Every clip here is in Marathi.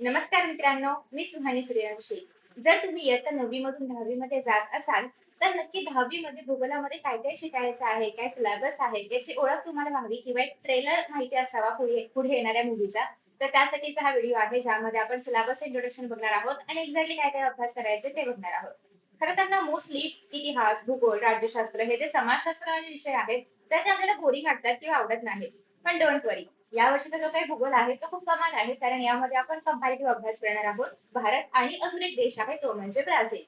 नमस्कार मित्रांनो, मी सुहानी सूर्यवंशी. जर तुम्ही इयत्ता 9वी मधून 10वी मध्ये जात असाल, तर नक्की 10वी मध्ये भूगोलामध्ये काय काय शिकायचं आहे, काय सिलेबस आहे, याची ओळख तुम्हाला व्हावी किंवा एक ट्रेलर माहिती असावा पुढे पुढे येणाऱ्या मूव्हीचा. तर त्यासाठीचा हा व्हिडिओ आहे, ज्यामध्ये आपण सिलेबस इंट्रोडक्शन बघणार आहोत आणि एक्झॅक्टली काय काय अभ्यास करायचे ते बघणार आहोत. खरं तर ना मोस्टली इतिहास, भूगोल, राज्यशास्त्र हे जे समाजशास्त्र विषय आहेत, तर ते आपल्याला बोरिंग वाटतात किंवा आवडत नाहीत. पण डोंट वरी, या वर्षीचा जो काही भूगोल आहे तो खूप कमाल आहे, कारण यामध्ये आपण कंपॅरेटिव्ह अभ्यास करणार आहोत भारत आणि अजून एक देश आहे तो म्हणजे ब्राझील.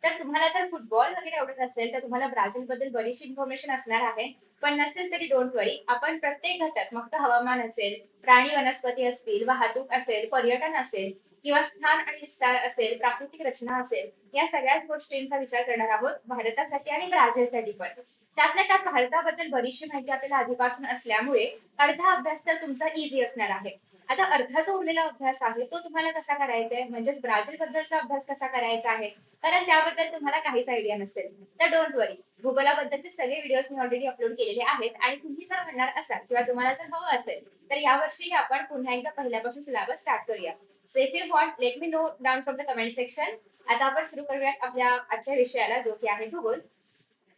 तर तुम्हाला जर फुटबॉल वगैरे आवडत असेल तर तुम्हाला ब्राझील बद्दल बरीचशी इन्फॉर्मेशन असणार आहे. पण नसेल तरी डोंट वरी, आपण प्रत्येक घटक, मग तो हवामान असेल, प्राणी वनस्पती असतील, वाहतूक असेल, पर्यटन असेल किंवा स्थान आणि विस्तार असेल, प्राकृतिक रचना असेल, या सगळ्याच गोष्टींचा विचार करणार आहोत भारतासाठी आणि ब्राझीलसाठी पण. त्यातल्या त्यात भारताबद्दल बरीचशी माहिती आपल्याला आधीपासून असल्यामुळे अर्धा अभ्यास तर तुमचा इझी असणार आहे. आता अर्धा जो उरलेला अभ्यास आहे तो तुम्हाला कसा करायचा आहे, म्हणजेच ब्राझील बद्दलचा अभ्यास कसा करायचा आहे, कारण त्याबद्दल तुम्हाला काहीच आयडिया नसेल. तर डोंट वरी, भूगोलाबद्दलचे सगळे व्हिडिओज मी ऑलरेडी अपलोड केलेले आहेत आणि तुम्ही जर म्हणणार असाल किंवा तुम्हाला जर हवं असेल तर यावर्षी आपण पुन्हा एकदा पहिल्यापासून सिलेबस स्टार्ट करूया. So if you want, let me know down from the comment section. आता आपण सुरू करूयात आपल्या आजच्या विषयाला, जो की आहे भूगोल.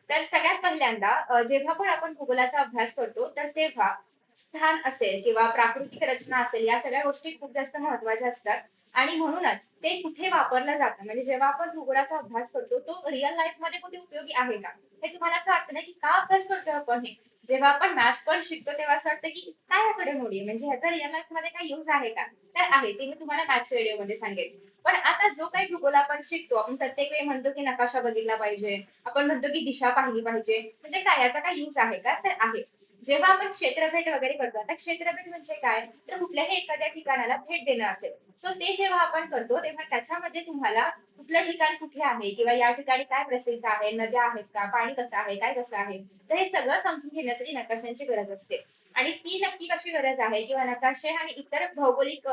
तर सगळ्यात पहिल्यांदा जेव्हा पण आपण भूगोलाचा अभ्यास करतो तर तेव्हा स्थान असेल किंवा प्राकृतिक रचना असेल, या सगळ्या गोष्टी खूप जास्त महत्वाच्या असतात. आणि म्हणूनच ते कुठे वापरलं जातं, म्हणजे जेव्हा आपण भूगोलाचा अभ्यास करतो तो रिअल लाईफ मध्ये कुठे उपयोगी आहे का, हे तुम्हाला असं वाटतं ना की का अभ्यास करतोय आपण हे. जेव्हा आपण मॅथ्स पण शिकतो तेव्हा असं वाटतं की काय याकडे मोडी, म्हणजे ह्याचा रिअल लाईफ मध्ये काही यूज आहे का. तर आहे, ते मी तुम्हाला मॅथ्स व्हिडिओ मध्ये सांगेन. पण आता जो काही भूगोल आपण शिकतो, आपण प्रत्येक वेळी म्हणतो की नकाशा बघितला पाहिजे, आपण म्हणतो की दिशा पाहिली पाहिजे, म्हणजे काय याचा काय यूज आहे का, तर आहे. जेव्हा आपण क्षेत्रभेट वगैरे करतो, आता क्षेत्रभेट म्हणजे काय, तर कुठल्याही एखाद्या ठिकाणाला भेट देणं असेल. सो ते जेव्हा आपण करतो तेव्हा त्याच्यामध्ये तुम्हाला कुठलं ठिकाण कुठे आहे किंवा या ठिकाणी काय प्रसिद्ध आहे, नद्या आहेत का, पाणी कसं आहे, काय कसं आहे, तर हे सगळं समजून घेण्यासाठी नकाशांची गरज असते. आणि ती नक्की कशी गरज आहे किंवा नकाशे आणि इतर भौगोलिक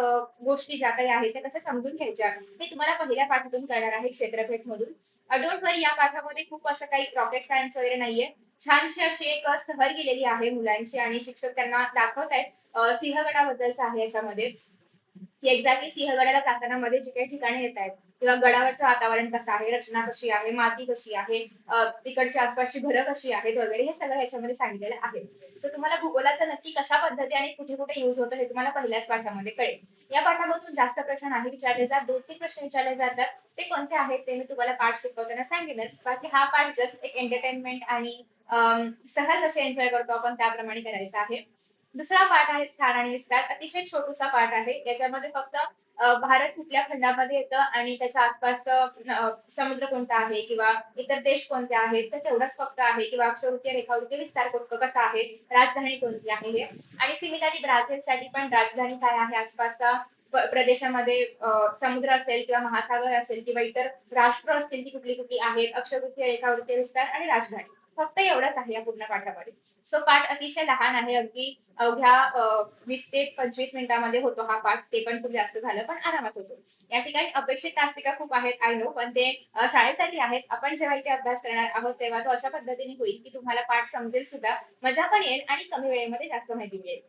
गोष्टी ज्या काही आहेत त्या कशा समजून घ्यायच्या, हे तुम्हाला पहिल्या पाठातून करणार आहे क्षेत्रफेट मधून. डोंट वरी, या पाठामध्ये खूप असं काही रॉकेट सायन्स वगैरे नाहीये. छानशी अशी एक सहल गेलेली आहे मुलांची आणि शिक्षक त्यांना दाखवतायत, सिंहगडाबद्दलच आहे याच्यामध्ये, की एक्झॅक्टली सिंहगडाला जाताना मध्ये जे काही ठिकाणे येत आहेत किंवा गडावरचं वातावरण कसं आहे, रचना कशी आहे, माती कशी आहे, तिकडची आसपासची घरं कशी आहेत वगैरे, हे सगळं याच्यामध्ये सांगितलेलं आहे. सो तुम्हाला भूगोलाचं नक्की कशा पद्धती आणि कुठे कुठे युज होतं हे तुम्हाला पहिल्याच पाठामध्ये कळेल. या पाठामधून जास्त प्रश्न नाही विचारले जात, 2-3 प्रश्न विचारले जातात. ते कोणते आहेत ते मी तुम्हाला पाठ शिकवताना सांगेनच. बाकी हा पाठ जस्ट एक एंटरटेनमेंट आणि सहल कशी एन्जॉय करतो आपण त्याप्रमाणे करायचा आहे. दुसरा पाठ आहे स्थान आणि विस्तार, अतिशय छोटूसा पाठ आहे. याच्यामध्ये फक्त भारत कुठल्या खंडामध्ये येतं आणि त्याच्या आसपासचं समुद्र कोणता आहे किंवा इतर देश कोणते आहेत, तर तेवढंच फक्त आहे. किंवा अक्षवृत्तीय रेखावृत्तीय विस्तार कसा आहे, राजधानी कोणती आहे हे. आणि सिमिलरली ब्राझीलसाठी पण राजधानी काय आहे, आसपासचा प्रदेशामध्ये समुद्र असेल किंवा महासागर असेल किंवा इतर राष्ट्र असतील ती कुठली कुठली आहेत, अक्षवृत्तीय रेखावृत्तीय विस्तार आणि राजधानी. फक्त एवढंच आहे या पूर्ण पाठामध्ये. सो पाठ अतिशय लहान आहे, अगदी अवघ्या 20 ते 25 मिनिटामध्ये होतो हा पाठ. ते पण खूप जास्त झालं पण आरामात होतो. या ठिकाणी अपेक्षित तासिका खूप आहेत आय नो, पण ते शाळेसाठी आहेत. आपण जेव्हा इथे अभ्यास करणार आहोत तेव्हा तो अशा पद्धतीने होईल की तुम्हाला पाठ समजेल सुद्धा, मजा पण येईल आणि कमी वेळेमध्ये जास्त माहिती मिळेल.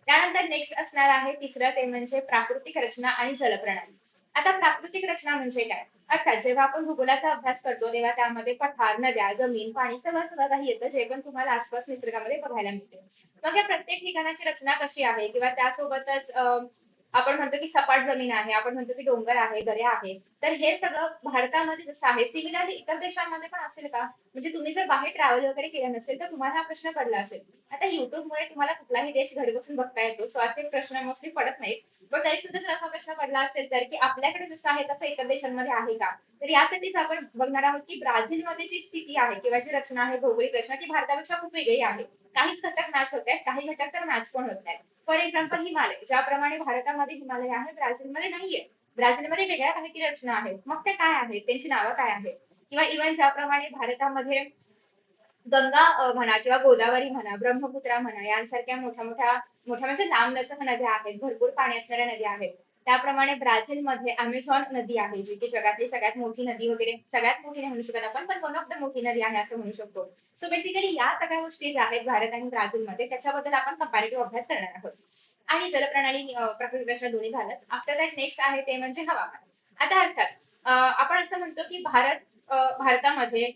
त्यानंतर नेक्स्ट असणार आहे तिसरं, ते म्हणजे प्राकृतिक रचना आणि जलप्रणाली. आता प्राकृतिक रचना म्हणजे काय, अर्थात जेव्हा आपण भूगोलाचा अभ्यास करतो तेव्हा त्यामध्ये पठार, नद्या, जमीन, पाणी सगळं सगळं काही येतं, जे पण तुम्हाला आसपास निसर्गामध्ये बघायला मिळते. मग या प्रत्येक ठिकाणाची रचना कशी आहे किंवा त्यासोबतच आपण म्हणतो की सपाट जमीन आहे, आपण म्हणतो की डोंगर आहे, दऱ्या आहे, तर हे सगळं भारतामध्ये जसं आहे सिमिलरली इतर देशांमध्ये पण असेल का, म्हणजे तुम्ही जर बाहेर ट्रॅव्हल वगैरे केलं नसेल तर तुम्हाला हा प्रश्न पडला असेल. आता युट्यूबमुळे तुम्हाला कुठलाही देश घरी बसून बघता येतो, सो असे प्रश्न मोस्टली पडत नाहीत. पण तरी सुद्धा जर असा प्रश्न पडला असेल तर की आपल्याकडे जसं आहे तसं इतर देशांमध्ये आहे का, तर यासाठीच आपण बघणार आहोत की ब्राझीलमध्ये जी स्थिती आहे किंवा जी रचना आहे, भौगोलिक रचना, ती भारतापेक्षा खूप वेगळी आहे. काहीच घटक मॅच होत आहेत, काही घटक तर मॅच पण होत आहेत. फॉर एक्झाम्पल हिमालय, ज्याप्रमाणे भारतामध्ये हिमालय आहे ब्राझीलमध्ये नाहीये. ब्राझीलमध्ये वेगळ्या काहीतरी रचना आहेत, मग त्या काय आहेत, त्यांची नावं काय आहेत. किंवा इव्हन ज्याप्रमाणे भारतामध्ये गंगा म्हणा किंवा गोदावरी म्हणा, ब्रह्मपुत्रा म्हणा, यांसारख्या मोठ्या मोठ्या मोठ्या म्हणजे लांब लचक नद्या आहेत, भरपूर पाणी असणाऱ्या नद्या आहेत. त्याप्रमाणे ब्राझीलमध्ये अमेझॉन नदी आहे, जी की जगातली सगळ्यात मोठी नदी वगैरे, सगळ्यात मोठी नाही म्हणू शकत आपण, पण वन ऑफ द मोठी नदी आहे असं म्हणू शकतो. सो बेसिकली या सगळ्या गोष्टी ज्या आहेत भारत आणि ब्राझीलमध्ये, त्याच्याबद्दल आपण कंपॅरेटिव्ह अभ्यास करणार आहोत. आणि जलप्रणाली प्राकृतिक रचना दोन्ही झालंच. आफ्टर दॅट नेक्स्ट आहे ते म्हणजे हवामान. आता अर्थात आपण असं म्हणतो की भारतामध्ये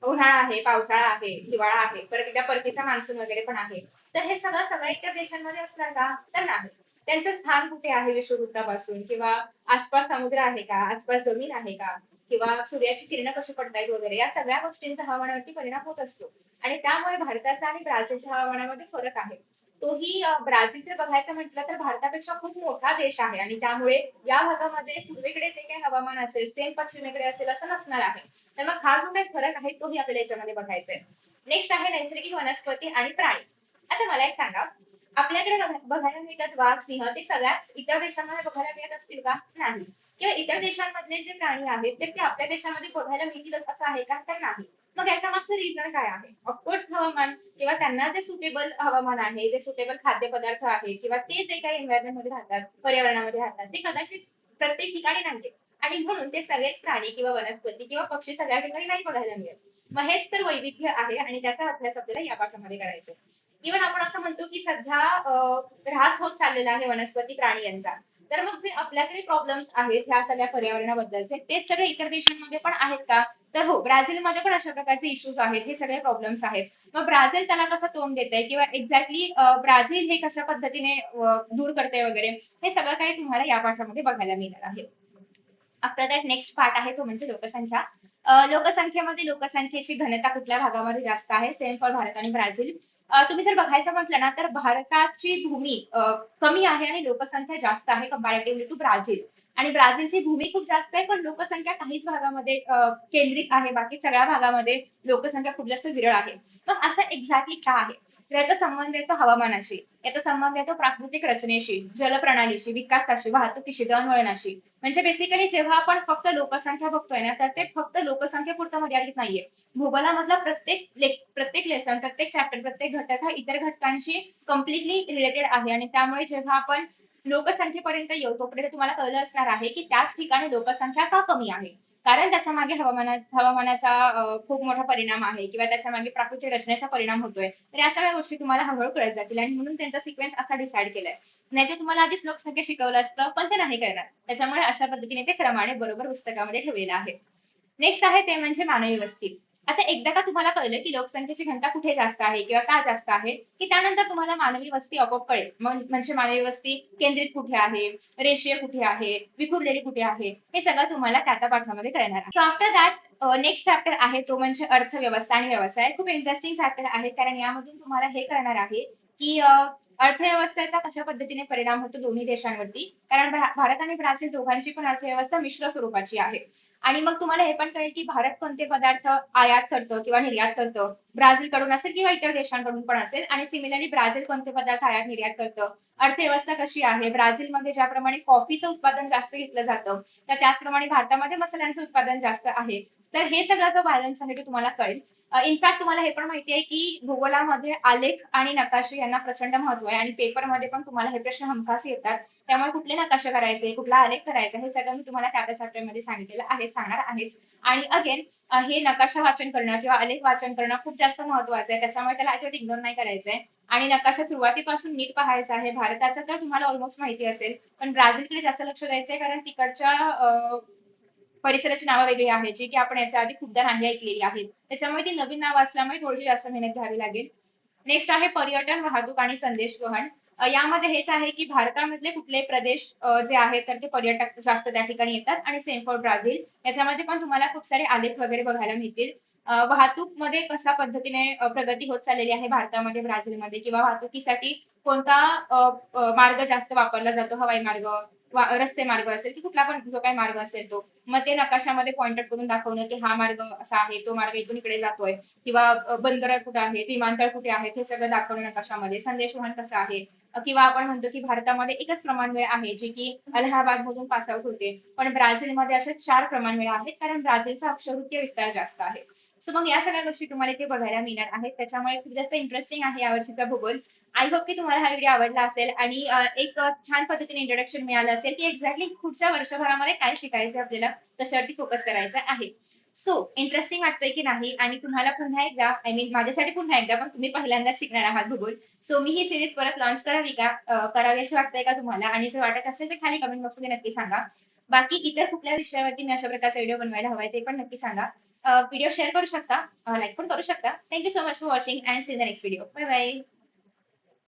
उन्हाळा आहे, पावसाळा आहे, हिवाळा आहे, परत एकदा परतीचा मान्सून वगैरे पण आहे. तर हे सगळं सगळ्या इतर देशांमध्ये असणार का? तर नाही. त्यांचं स्थान कुठे आहे विषुववृत्तापासून किंवा आसपास समुद्र आहे का? आसपास जमीन आहे का? किंवा सूर्याची किरणं कशी पडतायत वगैरे या सगळ्या गोष्टींचा हवामानावरती परिणाम होत असतो. आणि त्यामुळे भारताचा आणि ब्राझीलच्या हवामानामध्ये फरक आहे. तोही ब्राझील जर बघायचं म्हटलं तर भारतापेक्षा खूप मोठा देश आहे आणि त्यामुळे या भागामध्ये पूर्वेकडे जे काही हवामान असेल सेम पश्चिमेकडे असेल असं नसणार आहे. तर मग हा जो काही फरक आहे तोही आपल्याला याच्यामध्ये बघायचा आहे. नेक्स्ट आहे नैसर्गिक वनस्पती आणि प्राणी. आता मला एक सांगा, आपल्याकडे बघायला मिळतात वाघ, सिंह ते सगळ्याच इतर देशांमध्ये बघायला मिळत असतील का? नाही. किंवा इतर देशांमधले जे प्राणी आहेत ते आपल्या देशामध्ये बघायला मिळतीलच असं आहे का? तर नाही. मग याच्या मागचं रिझन काय आहे? ऑफकोर्स हवामान किंवा त्यांना जे सुटेबल हवामान आहे, जे सुटेबल खाद्यपदार्थ आहे किंवा ते जे काही एन्व्हायरमेंट मध्ये राहतात, पर्यावरणामध्ये राहतात, ते कदाचित प्रत्येक ठिकाणी नाहीये. आणि म्हणून ते सगळेच प्राणी किंवा वनस्पती किंवा पक्षी सगळ्या ठिकाणी नाही बघायला मिळत. मग हेच तर वैविध्य आहे आणि त्याचा अभ्यास आपल्याला या पाठामध्ये करायचा आहे. इव्हन आपण असं म्हणतो की सध्या ऱ्हास होत चाललेला आहे वनस्पती प्राणी यांचा. तर मग जे आपल्याकडे प्रॉब्लेम्स आहेत ह्या सगळ्या पर्यावरणाबद्दलचे तेच सगळे इतर देशांमध्ये पण आहेत का? तर हो, ब्राझीलमध्ये पण अशा प्रकारचे इश्यूज आहेत, हे सगळे प्रॉब्लेम्स आहेत. मग ब्राझील त्याला कसं तोंड देत आहे किंवा एक्झॅक्टली ब्राझील हे कशा पद्धतीने दूर करते वगैरे हे सगळं काही तुम्हाला या पाठामध्ये बघायला मिळणार आहे. आफ्टर दॅट नेक्स्ट पार्ट आहे तो म्हणजे लोकसंख्या. लोकसंख्येमध्ये लोकसंख्येची घनता कुठल्या भागामध्ये जास्त आहे? सेम फॉर भारत आणि ब्राझील. तुम्ही जर बघायचं म्हटलं ना तर भारताची भूमी कमी आहे आणि लोकसंख्या जास्त आहे कंपॅरेटिव्हली टू ब्राझील. आणि ब्राझीलची भूमी खूप जास्त आहे पण लोकसंख्या काहीच भागामध्ये केंद्रित आहे. बाकी सगळ्या भागामध्ये लोकसंख्या खूप जास्त विरळ आहे. मग असं एक्झॅक्टली का आहे? तर याचा संबंध येतो हवामानाशी, याचा संबंध येतो प्राकृतिक रचनेशी, जलप्रणालीशी, विकासाशी, वाहतुकीशी, दळणवळणाशी. म्हणजे बेसिकली जेव्हा आपण फक्त लोकसंख्या बघतोय ना तर ते फक्त लोकसंख्येपुरतं मर्यादित नाहीये. भूगोलामधला प्रत्येक लेसन, प्रत्येक चॅप्टर, प्रत्येक घटक हा इतर घटकांशी कम्प्लिटली रिलेटेड आहे आणि त्यामुळे जेव्हा आपण लोकसंख्येपर्यंत येऊ तोपर्यंत तुम्हाला कळलं असणार आहे की त्याच ठिकाणी लोकसंख्या का कमी आहे. कारण त्याच्या मागे हवामानाचा खूप मोठा परिणाम आहे किंवा त्याच्या मागे प्राकृतिक रचनेचा परिणाम होतोय. तर या सगळ्या गोष्टी तुम्हाला हळूहळू कळत जातील आणि म्हणून त्यांचा सिक्वेन्स असा डिसाईड केलाय. नाहीतर तुम्हाला आधीच लोकसंख्या शिकवलं असतं पण ते नाही करणार. त्याच्यामुळे अशा पद्धतीने ते क्रमाने बरोबर पुस्तकामध्ये ठेवलेलं आहे. नेक्स्ट आहे ते म्हणजे मानवी वस्ती. आता एकदा का तुम्हाला कळलं की लोकसंख्येची घनता कुठे जास्त आहे किंवा का जास्त आहे, की त्यानंतर तुम्हाला मानवी वस्ती आपोआप कळेल. मग म्हणजे मानवी वस्ती केंद्रित कुठे आहे, रेषीय कुठे आहे, विखुरलेली कुठे आहे, हे सगळं तुम्हाला त्या त्या पाठामध्ये कळणार आहे. So after that next chapter आहे तो म्हणजे अर्थव्यवस्था आणि व्यवसाय. खूप इंटरेस्टिंग चॅप्टर आहे कारण यामधून तुम्हाला हे कळणार आहे की अर्थव्यवस्थेचा कशा पद्धतीने परिणाम होतो दोन्ही देशांवरती. कारण भारत आणि ब्राझील दोघांची पण अर्थव्यवस्था मिश्र स्वरूपाची आहे. आणि मग तुम्हाला हे पण कळेल की भारत कोणते पदार्थ आयात करतं किंवा निर्यात करतं. ब्राझीलकडून असेल किंवा इतर देशांकडून पण असेल आणि सिमिलरली ब्राझील कोणते पदार्थ आयात निर्यात करतं. अर्थव्यवस्था कशी आहे? ब्राझीलमध्ये ज्याप्रमाणे कॉफीचं उत्पादन जास्त घेतलं जातं, तर त्याचप्रमाणे भारतामध्ये मसाल्यांचं उत्पादन जास्त आहे. तर हे सगळं जो बॅलन्स आहे ते तुम्हाला कळेल. इनफॅक्ट तुम्हाला हे पण माहिती आहे की भूगोलामध्ये आलेख आणि नकाशे यांना प्रचंड महत्व आहे आणि पेपरमध्ये पण तुम्हाला हे प्रश्न हमखास येतात. त्यामुळे कुठले नकाशे करायचे, कुठला आलेख करायचा हे सगळं मी तुम्हाला त्या चॅप्टर मध्ये सांगितलेलं आहे, सांगणार आहेच. आणि अगेन हे नकाशा वाचन करणं किंवा आलेख वाचन करणं खूप जास्त महत्वाचं आहे. त्याच्यामुळे त्याला अजिबात इग्नोर नाही करायचंय. आणि नकाशा सुरुवातीपासून नीट पाहायचा आहे. भारताचा तर तुम्हाला ऑलमोस्ट माहिती असेल, पण ब्राझीलकडे जास्त लक्ष द्यायचंय कारण तिकडच्या परिसराची नावं वेगळी आहेत, जी की आपण याच्या आधी खूपदा नाही ऐकलेली आहेत. त्याच्यामुळे ती नवीन नाव असल्यामुळे थोडीशी जास्त मेहनत घ्यावी लागेल. नेक्स्ट आहे पर्यटन, वाहतूक आणि संदेशवहन. यामध्ये हेच आहे की भारतामधले कुठले प्रदेश जे आहेत तर ते पर्यटक जास्त त्या ठिकाणी येतात आणि सेम फॉर ब्राझील. याच्यामध्ये पण तुम्हाला खूप सारे आलेख वगैरे बघायला मिळतील. वाहतूक मध्ये कशा पद्धतीने प्रगती होत चाललेली आहे भारतामध्ये, ब्राझीलमध्ये किंवा वाहतुकीसाठी कोणता मार्ग जास्त वापरला जातो, हवाई मार्ग, रस्ते मार्ग असेल की कुठला पण जो काही मार्ग असेल तो. मग ते नकाशामध्ये पॉइंट आउट करून दाखवणं की हा मार्ग असा आहे, तो मार्ग इथून इकडे जातोय किंवा बंदर कुठे आहेत, विमानतळ कुठे आहेत हे सगळं दाखवणं नकाशामध्ये. संदेशवहन कसं आहे किंवा आपण म्हणतो की भारतामध्ये एकच प्रमाणवेळ आहे जी की अलाहाबाद मधून पास आउट होते. पण ब्राझीलमध्ये असे 4 प्रमाणवेळ आहेत कारण ब्राझीलचा अक्षरवृत्तीय विस्तार जास्त आहे. सो मग या सगळ्या गोष्टी तुम्हाला इथे बघायला मिळणार आहेत. त्याच्यामुळे खूप जास्त इंटरेस्टिंग आहे यावर्षीचा भूगोल. आय होप की तुम्हाला हा व्हिडिओ आवडला असेल आणि एक छान पद्धतीने इंट्रोडक्शन मिळालं असेल की एक्झॅक्टली पुढच्या वर्षभरामध्ये काय शिकायचं आपल्याला, कशावरती फोकस करायचा आहे. सो इंटरेस्टिंग वाटतंय की नाही? आणि तुम्हाला पुन्हा एकदा आय मीन माझ्यासाठी पुन्हा एकदा पण तुम्ही पहिल्यांदाच शिकणार आहात भूगोल. सो मी ही सीरीज परत लॉन्च करावी का? करावी अशी वाटतंय का तुम्हाला? आणि जर वाटत असेल तर खाली कमेंट बॉक्समध्ये नक्की सांगा. बाकी इतर कुठल्या विषयावरती मी अशा प्रकारचा व्हिडिओ बनवायला हवाय ते पण नक्की सांगा. व्हिडिओ शेअर करू शकता, लाईक पण करू शकता. Thank you so much for watching and see the next video. Bye bye.